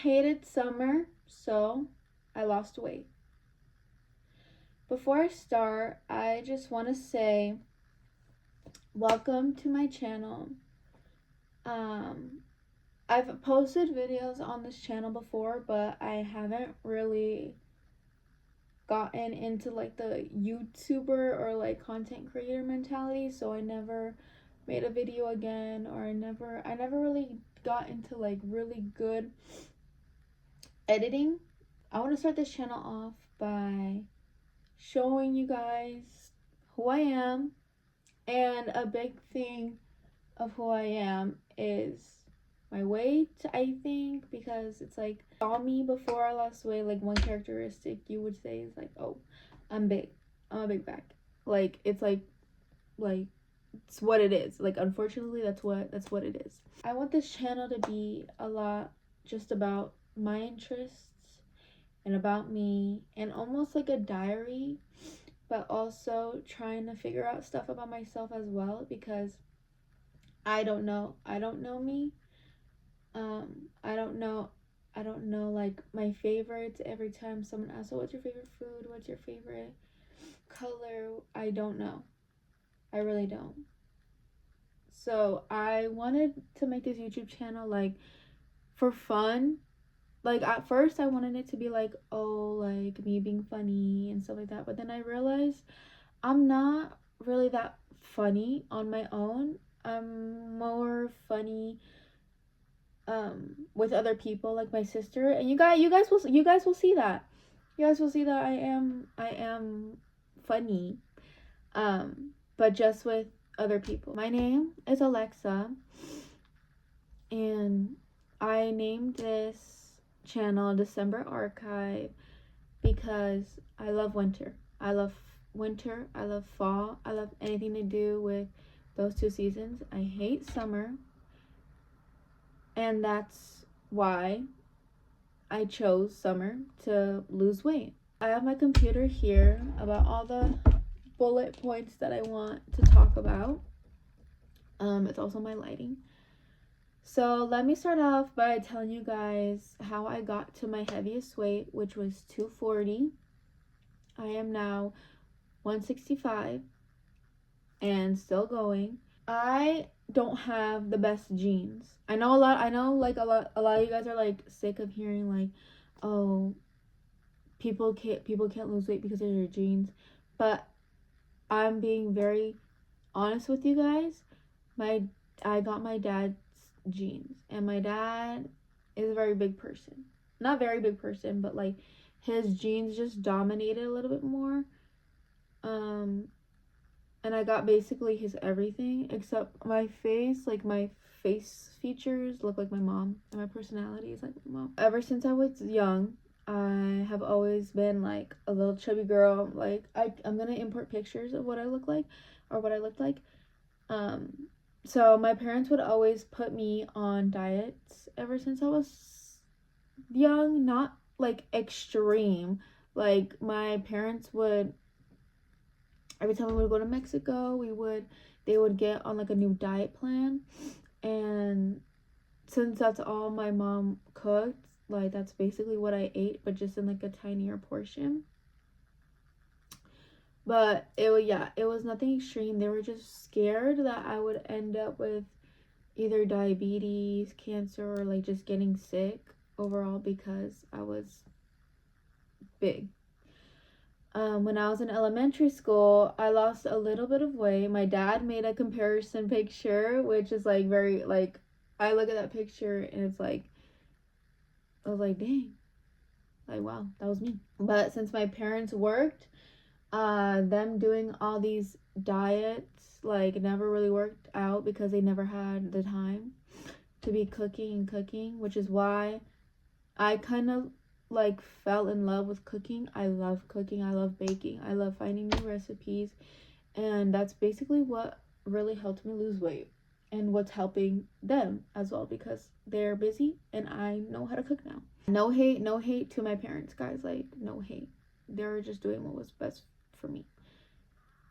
hated summer, so I lost weight. Before I start, I just want to say welcome to my channel. Um, I've posted videos on this channel before, but I haven't really gotten into like the YouTuber or like content creator mentality, so I never made a video again, or I never really got into like really good editing. I want to start this channel off by showing you guys who I am, and a big thing of who I am is my weight, I think, because it's like, saw me before I lost weight, like one characteristic you would say is like, oh, I'm big, I'm a big back. Like it's like it's what it is. Like unfortunately that's what it is. I want this channel to be a lot just about my interests and about me, and almost like a diary, but also trying to figure out stuff about myself as well, because I don't know me. I don't know like my favorites. Every time someone asks, oh, what's your favorite food, what's your favorite color, I don't know. I really don't. So I wanted to make this YouTube channel like for fun. Like at first I wanted it to be like, oh, like me being funny and stuff like that, but then I realized I'm not really that funny on my own. I'm more funny with other people, like my sister, and you guys will see that. You guys will see that I am funny, but just with other people. My name is Alexa, and I named this channel December Archive because I love winter. I love winter, I love fall, I love anything to do with those two seasons. I hate summer, and that's why I chose summer to lose weight. I have my computer here about all the bullet points that I want to talk about. It's also my lighting. So let me start off by telling you guys how I got to my heaviest weight, which was 240. I am now 165 and still going. I don't have the best genes. I know like a lot of you guys are like sick of hearing like, oh, people can't lose weight because of their genes. But I'm being very honest with you guys. I got my dad's genes, and my dad is a very big person. Not very big person, but like his genes just dominated a little bit more. And I got basically his everything except my face. Like my face features look like my mom, and my personality is like my mom. Ever since I was young, I have always been like a little chubby girl. Like I'm gonna import pictures of what I look like, or what I looked like. So my parents would always put me on diets ever since I was young. Not like extreme. Like my parents would, every time we would go to Mexico, they would get on like a new diet plan, and since that's all my mom cooked, like that's basically what I ate, but just in like a tinier portion. But it was nothing extreme. They were just scared that I would end up with either diabetes, cancer, or like just getting sick overall because I was big. When I was in elementary school, I lost a little bit of weight. My dad made a comparison picture, which is like very like, I look at that picture and it's like, I was like, dang, like wow, that was me. But since my parents worked, them doing all these diets like never really worked out because they never had the time to be cooking, which is why I kind of like fell in love with cooking. I love cooking, I love baking, I love finding new recipes, and that's basically what really helped me lose weight, and what's helping them as well, because they're busy and I know how to cook now. No hate to my parents, guys, like no hate. They were just doing what was best for me.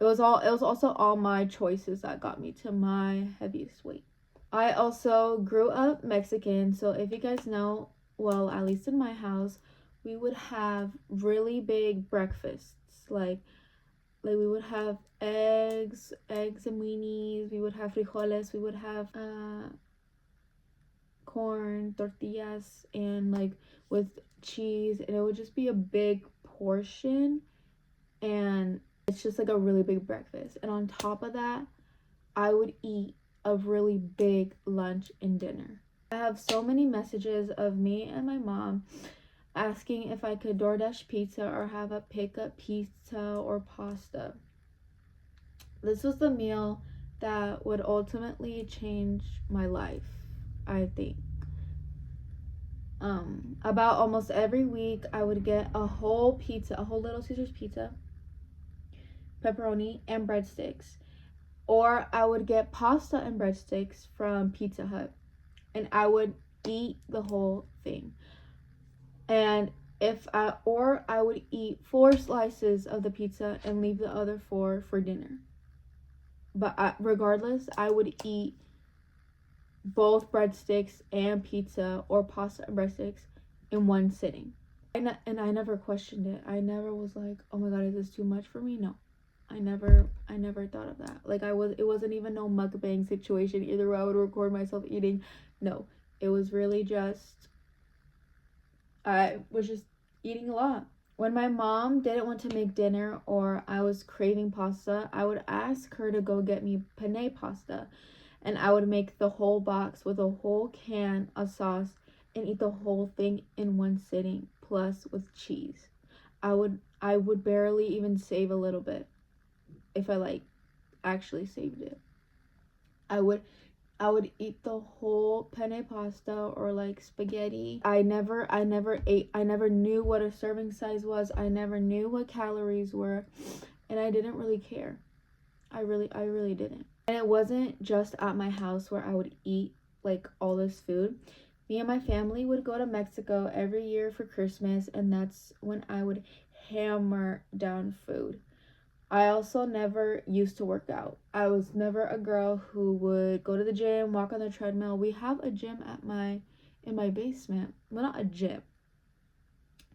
It was also all my choices that got me to my heaviest weight. I also grew up Mexican, so if you guys know, well, at least in my house, we would have really big breakfasts. Like we would have eggs and weenies. We would have frijoles. We would have corn, tortillas, and like with cheese, and it would just be a big portion, and it's just like a really big breakfast. And on top of that, I would eat a really big lunch and dinner. I have so many messages of me and my mom asking if I could DoorDash pizza or have a pickup pizza or pasta. This was the meal that would ultimately change my life, I think. About almost every week, I would get a whole pizza, a whole Little Caesars pizza, pepperoni, and breadsticks. Or I would get pasta and breadsticks from Pizza Hut, and I would eat the whole thing. And I would eat 4 slices of the pizza and leave the other 4 for dinner. But regardless, I would eat both breadsticks and pizza or pasta and breadsticks in one sitting. And I never questioned it. I never was like, oh my god, is this too much for me? No. I never thought of that. Like it wasn't even no mukbang situation either where I would record myself eating. No. It was really just I was just eating a lot. When my mom didn't want to make dinner or I was craving pasta, I would ask her to go get me penne pasta, and I would make the whole box with a whole can of sauce and eat the whole thing in one sitting, plus with cheese. I would barely even save a little bit if I like actually saved it. I would eat the whole penne pasta or like spaghetti. I never knew what a serving size was. I never knew what calories were, and I didn't really care. I really didn't. And it wasn't just at my house where I would eat like all this food. Me and my family would go to Mexico every year for Christmas, and that's when I would hammer down food. I also never used to work out. I was never a girl who would go to the gym, walk on the treadmill. We have a gym in my basement. Well, not a gym,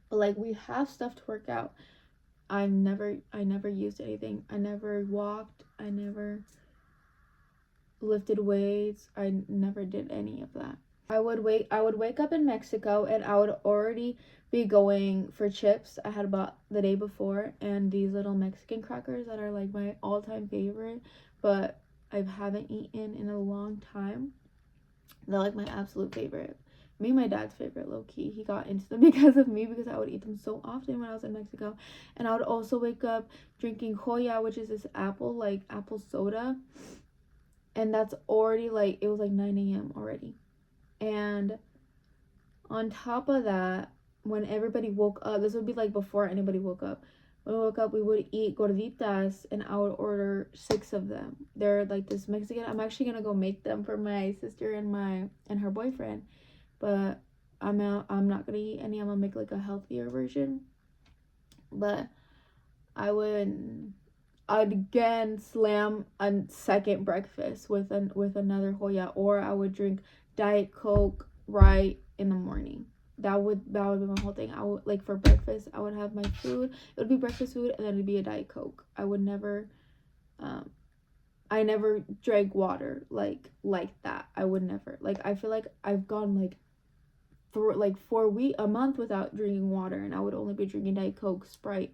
but like we have stuff to work out. I never used anything. I never walked. I never lifted weights. I never did any of that. I would wake up in Mexico, and I would already be going for chips I had bought the day before, and these little Mexican crackers that are like my all-time favorite, but I haven't eaten in a long time. They're like my absolute favorite. Me and my dad's favorite, low-key. He got into them because of me, because I would eat them so often when I was in Mexico. And I would also wake up drinking Joya, which is this apple soda, and that's already like, it was like 9 a.m. already. And on top of that, when everybody woke up, this would be like before anybody woke up. When we woke up, we would eat gorditas, and I would order 6 of them. They're like this Mexican. I'm actually gonna go make them for my sister and her boyfriend, but I'm not gonna eat any. I'm gonna make like a healthier version. But I'd again slam a second breakfast with another Joya, or I would drink Diet Coke right in the morning. That would be my whole thing. I would, like, for breakfast, I would have my food. It would be breakfast food, and then it'd be a Diet Coke. I would never I never drank water like that. I would never. Like, I feel like I've gone like for like 4 weeks, a month without drinking water, and I would only be drinking Diet Coke, Sprite,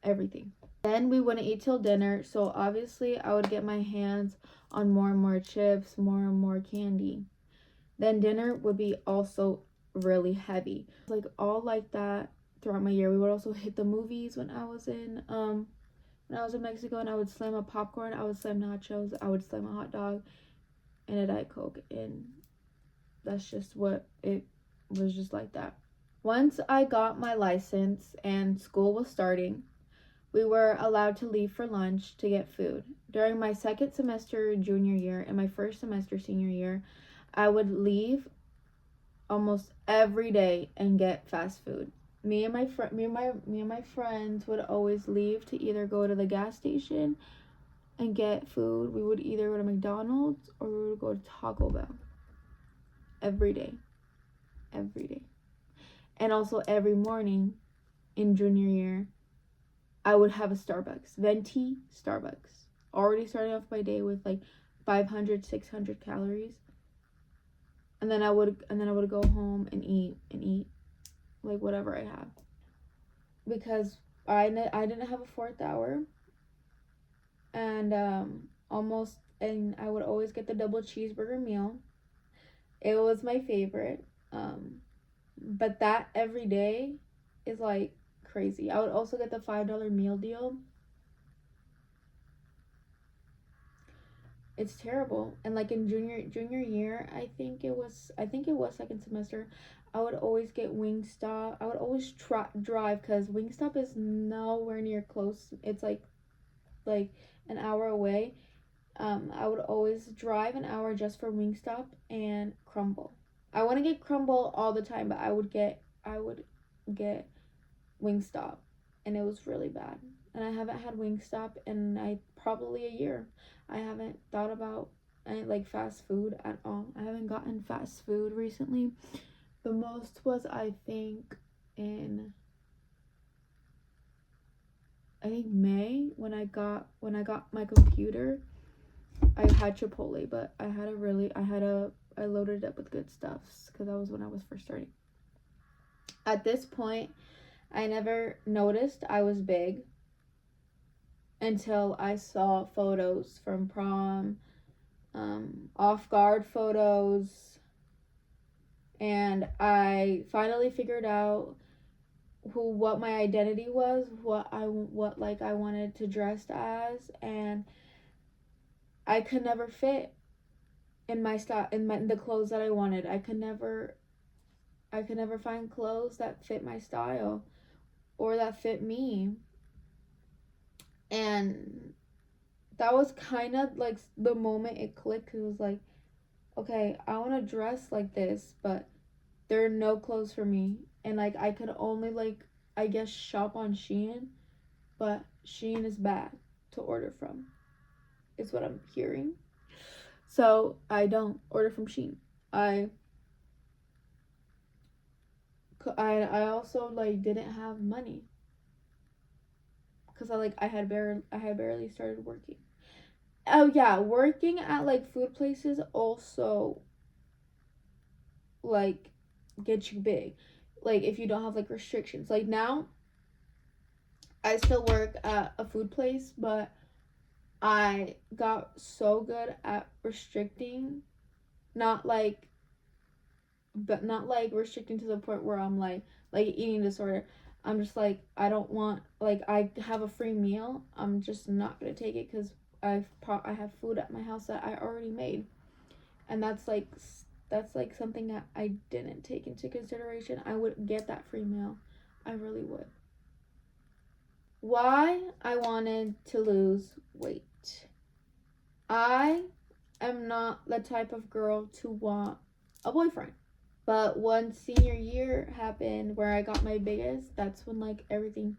everything. Then we wouldn't eat till dinner, so obviously I would get my hands on more and more chips, more and more candy. Then dinner would be also really heavy. Like, all like that throughout my year. We would also hit the movies when I was in Mexico, and I would slam a popcorn, I would slam nachos, I would slam a hot dog and a Diet Coke, and that's just what it was, just like that. Once I got my license and school was starting, we were allowed to leave for lunch to get food. During my second semester junior year and my first semester senior year, I would leave almost every day and get fast food. Me and my friends would always leave to either go to the gas station and get food. We would either go to McDonald's or we would go to Taco Bell. Every day. And also every morning in junior year, I would have a Starbucks, venti Starbucks. Already starting off my day with like 500, 600 calories. And then I would go home and eat like whatever I have. Because I didn't have a fourth hour. And I would always get the double cheeseburger meal. It was my favorite. But that every day is like crazy. I would also get the $5 meal deal. It's terrible. And like in junior year, I think it was second semester, I would always get Wingstop. I would always drive because Wingstop is nowhere near close. It's like an hour away. I would always drive an hour just for Wingstop and Crumble. I want to get Crumble all the time, but I would get Wingstop, and it was really bad. And I haven't had Wingstop in probably a year. I haven't thought about like fast food at all. I haven't gotten fast food recently. The most was I think May when I got my computer. I had Chipotle, but I loaded it up with good stuffs because that was when I was first starting. At this point, I never noticed I was big until I saw photos from prom, off guard photos, and I finally figured out what my identity was, what I wanted to dress as, and I could never fit in my style, in the clothes that I wanted. I could never find clothes that fit my style or that fit me. And that was kind of like the moment it clicked. It was like, okay, I want to dress like this, but there are no clothes for me. And like I could only like, I guess, shop on Shein, but Shein is bad to order from, is what I'm hearing. So I don't order from Shein. I also like didn't have money because I had barely started working. Oh yeah, working at like food places also like get you big. Like if you don't have like restrictions. Like now I still work at a food place, but I got so good at restricting, not like restricting to the point where I'm like eating disorder. I'm just like, I don't want, like, I have a free meal, I'm just not gonna take it because I have food at my house that I already made, and that's like something that I didn't take into consideration. I would get that free meal, I really would. Why I wanted to lose weight. I am not the type of girl to want a boyfriend. But once senior year happened where I got my biggest, that's when like everything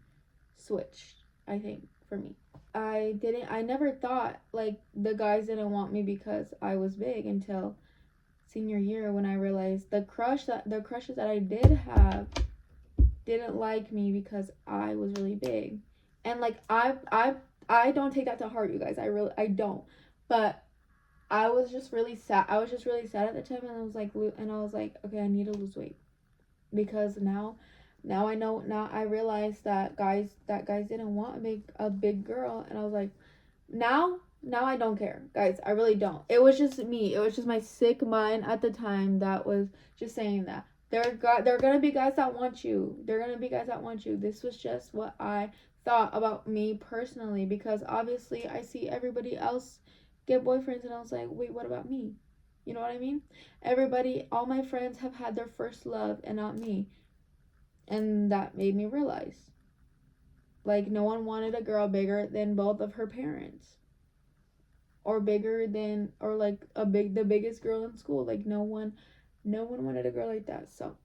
switched, I think, for me. I never thought like the guys didn't want me because I was big until senior year when I realized the crushes that I did have didn't like me because I was really big. And like I don't take that to heart, you guys. I don't. But I was just really sad. I was just really sad at the time, and I was like, okay, I need to lose weight because now I know. Now I realize that guys didn't want a big girl, and I was like, now I don't care, guys. I really don't. It was just me. It was just my sick mind at the time that was just saying that there are gonna be guys that want you. There are gonna be guys that want you. This was just what I thought about me personally, because obviously I see everybody else get boyfriends, and I was like, wait, what about me? You know what I mean? All my friends have had their first love and not me. And that made me realize, like, no one wanted a girl bigger than both of her parents, or bigger than, or like the biggest girl in school. Like no one wanted a girl like that. So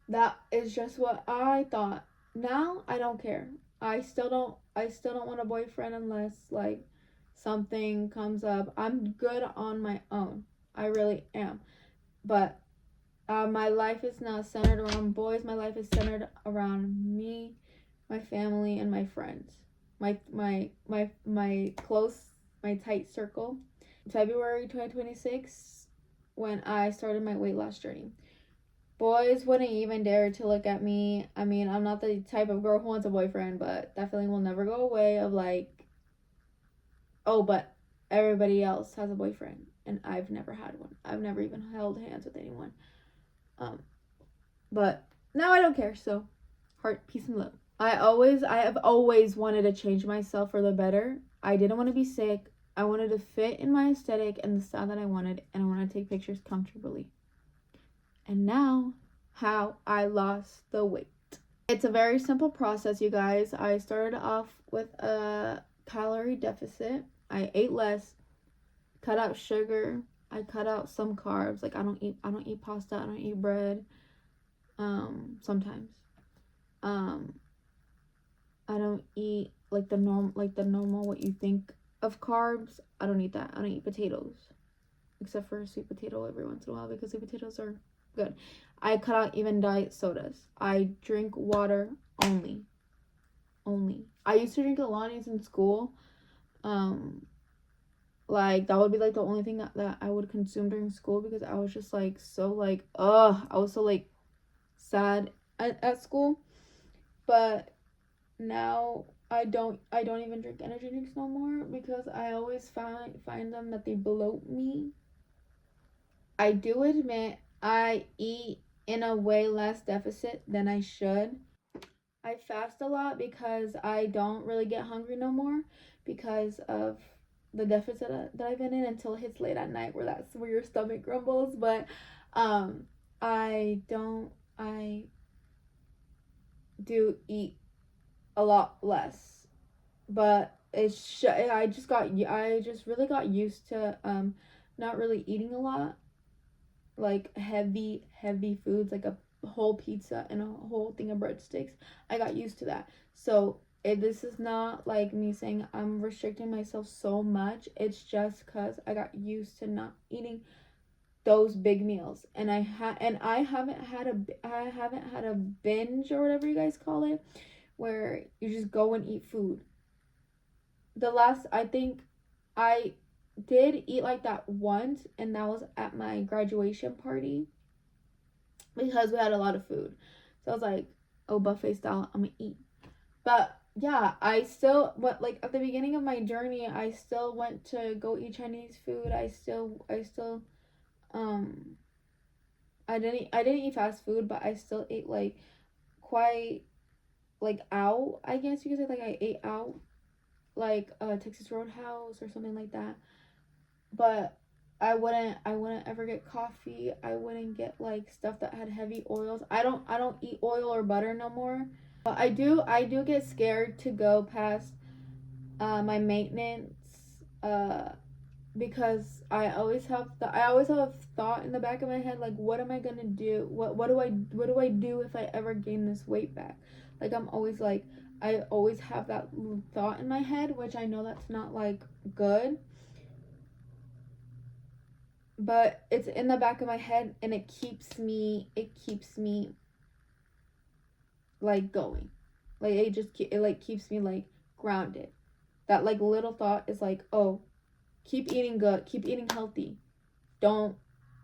that is just what I thought. Now I don't care. I still don't want a boyfriend unless like something comes up. I'm good on my own. I really am. But My life is not centered around boys. My life is centered around me, my family, and my friends. My close, my tight circle. February 2026, when I started my weight loss journey. Boys wouldn't even dare to look at me. I mean, I'm not the type of girl who wants a boyfriend, but that feeling will never go away of like, oh, but everybody else has a boyfriend and I've never had one. I've never even held hands with anyone. Um, but now I don't care. So, heart, peace, and love. I have always wanted to change myself for the better. I didn't want to be sick. I wanted to fit in my aesthetic and the style that I wanted, and I wanted to take pictures comfortably. And now, how I lost the weight. It's a very simple process, you guys. I started off with a calorie deficit. I ate less, cut out sugar. I cut out some carbs. Like I don't eat pasta. I don't eat bread. Sometimes. I don't eat like the normal what you think of carbs. I don't eat that. I don't eat potatoes, except for a sweet potato every once in a while because sweet potatoes are good. I cut out even diet sodas. I drink water only. Only. I used to drink Alani's in school. Like that would be like the only thing that I would consume during school because I was just like so like I was so like sad at school. But now I don't even drink energy drinks no more because I always find them that they bloat me. I do admit I eat in a way less deficit than I should. I fast a lot because I don't really get hungry no more because of the deficit that I've been in until it hits late at night where your stomach grumbles. But I don't I do eat a lot less, but I just really got used to not really eating a lot, like heavy foods like a whole pizza and a whole thing of breadsticks. I got used to that. So this is not like me saying I'm restricting myself so much. It's just because I got used to not eating those big meals, and I haven't had a binge or whatever you guys call it, where you just go and eat food. The last I think I did eat like that once, and that was at my graduation party because we had a lot of food. So I was like, oh, buffet style, I'm gonna eat. But yeah, I still what like at the beginning of my journey, I still went to go eat Chinese food. I still um I didn't eat fast food, but I still ate like quite like out. I guess you could say like I ate out like Texas Roadhouse or something like that. But I wouldn't ever get coffee. I wouldn't get like stuff that had heavy oils. I don't eat oil or butter no more. I do get scared to go past my maintenance uh because I always have a thought in the back of my head like what am I gonna do? What do I do if I ever gain this weight back? Like I'm always like I always have that thought in my head, which I know that's not like good, but it's in the back of my head and it keeps me like going. Like it like keeps me like grounded. That like little thought is like, "Oh, keep eating good, keep eating healthy. Don't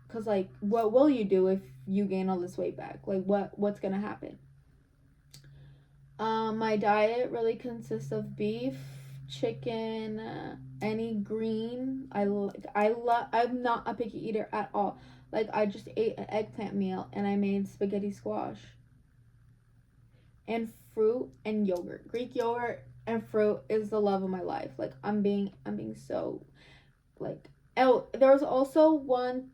cuz like what will you do if you gain all this weight back? Like what's going to happen?" My diet really consists of beef, chicken, any green. I'm not a picky eater at all. Like I just ate an eggplant meal and I made spaghetti squash and fruit and yogurt. Greek yogurt and fruit is the love of my life. Like I'm being so like oh there was also one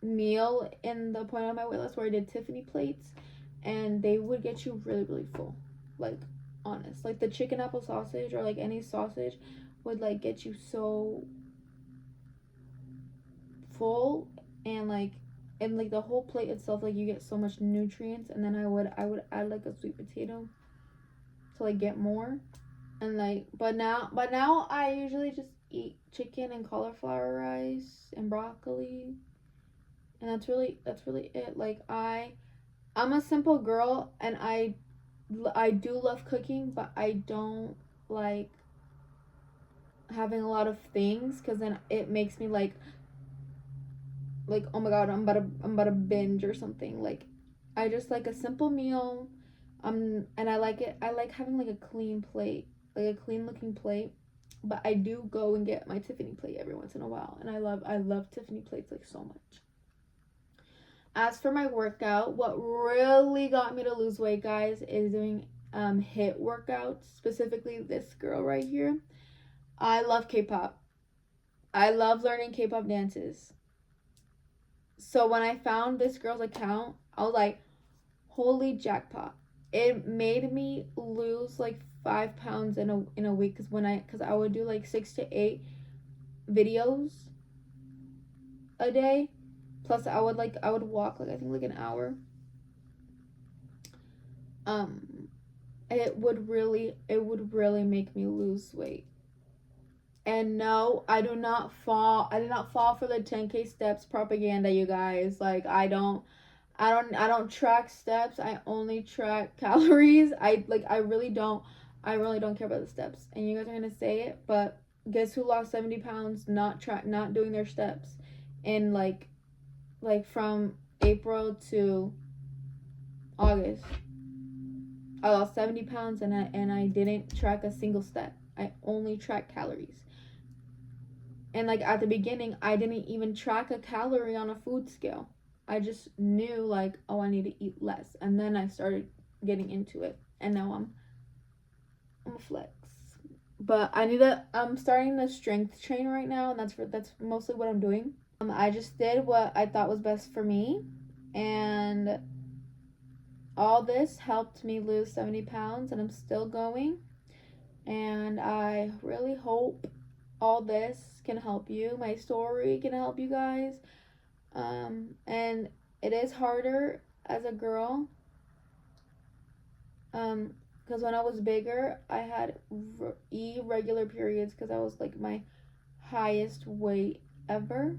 meal in the point of my weight loss where I did Tiffany plates, and they would get you really full. Like honest, like the chicken apple sausage or like any sausage would like get you so full, and like the whole plate itself like you get so much nutrients, and then I would add like a sweet potato to like get more. And like but now I usually just eat chicken and cauliflower rice and broccoli And that's really it. Like I'm a simple girl, and I do love cooking, but I don't like having a lot of things, because then it makes me like oh my god, I'm about to binge or something. Like I just like a simple meal. And I like it. I like having like a clean plate, like a clean looking plate. But I do go and get my Tiffany plate every once in a while, and I love Tiffany plates like so much. As for my workout, what really got me to lose weight, guys, is doing HIIT workouts. Specifically, this girl right here. I love K-pop. I love learning K-pop dances. So when I found this girl's account, I was like, holy jackpot. It made me lose like 5 pounds in a week, because I would do like 6 to 8 videos a day, plus I would walk like I think like an hour. It would really make me lose weight. And no, I did not fall for the 10K steps propaganda, you guys. Like I don't track steps. I only track calories. I really don't care about the steps. And you guys are gonna say it, but guess who lost 70 pounds not doing their steps in like from April to August? I lost 70 pounds, and I didn't track a single step. I only tracked calories. And like at the beginning, I didn't even track a calorie on a food scale. I just knew like, oh, I need to eat less. And then I started getting into it. And now I'm a flex. But I'm starting the strength train right now, and that's mostly what I'm doing. I just did what I thought was best for me, and all this helped me lose 70 pounds, and I'm still going. And I really hope all this can help you. My story can help you guys. And it is harder as a girl. Because when I was bigger, I had irregular periods, because I was like my highest weight ever.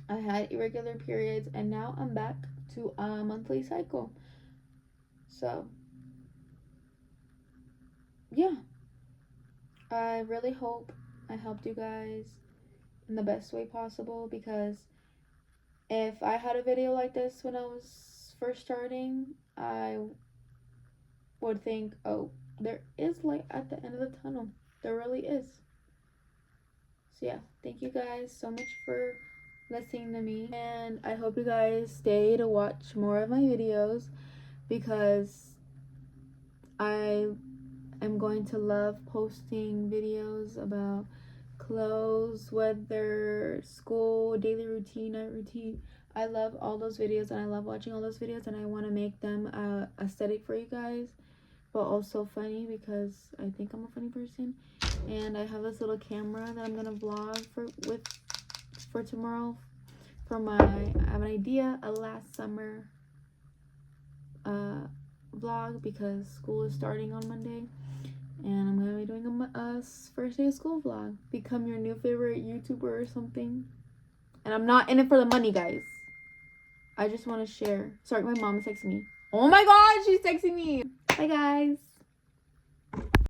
I had irregular periods, and now I'm back to a monthly cycle. So, yeah. I really hope I helped you guys in the best way possible, because if I had a video like this when I was first starting, I would think, oh, there is light at the end of the tunnel. There really is. So yeah, thank you guys so much for listening to me, and I hope you guys stay to watch more of my videos, because I am going to love posting videos about clothes, weather, school, daily routine, night routine. I love all those videos, and I love watching all those videos, and I want to make them aesthetic for you guys, but also funny, because I think I'm a funny person. And I have this little camera that I'm gonna vlog for tomorrow. I have an idea, a last summer vlog, because school is starting on Monday, and I'm gonna be doing a first day of school vlog. Become your new favorite YouTuber or something. And I'm not in it for the money, guys. I just want to share. Sorry, my mom is texting me. Oh my god, she's texting me. Bye, guys.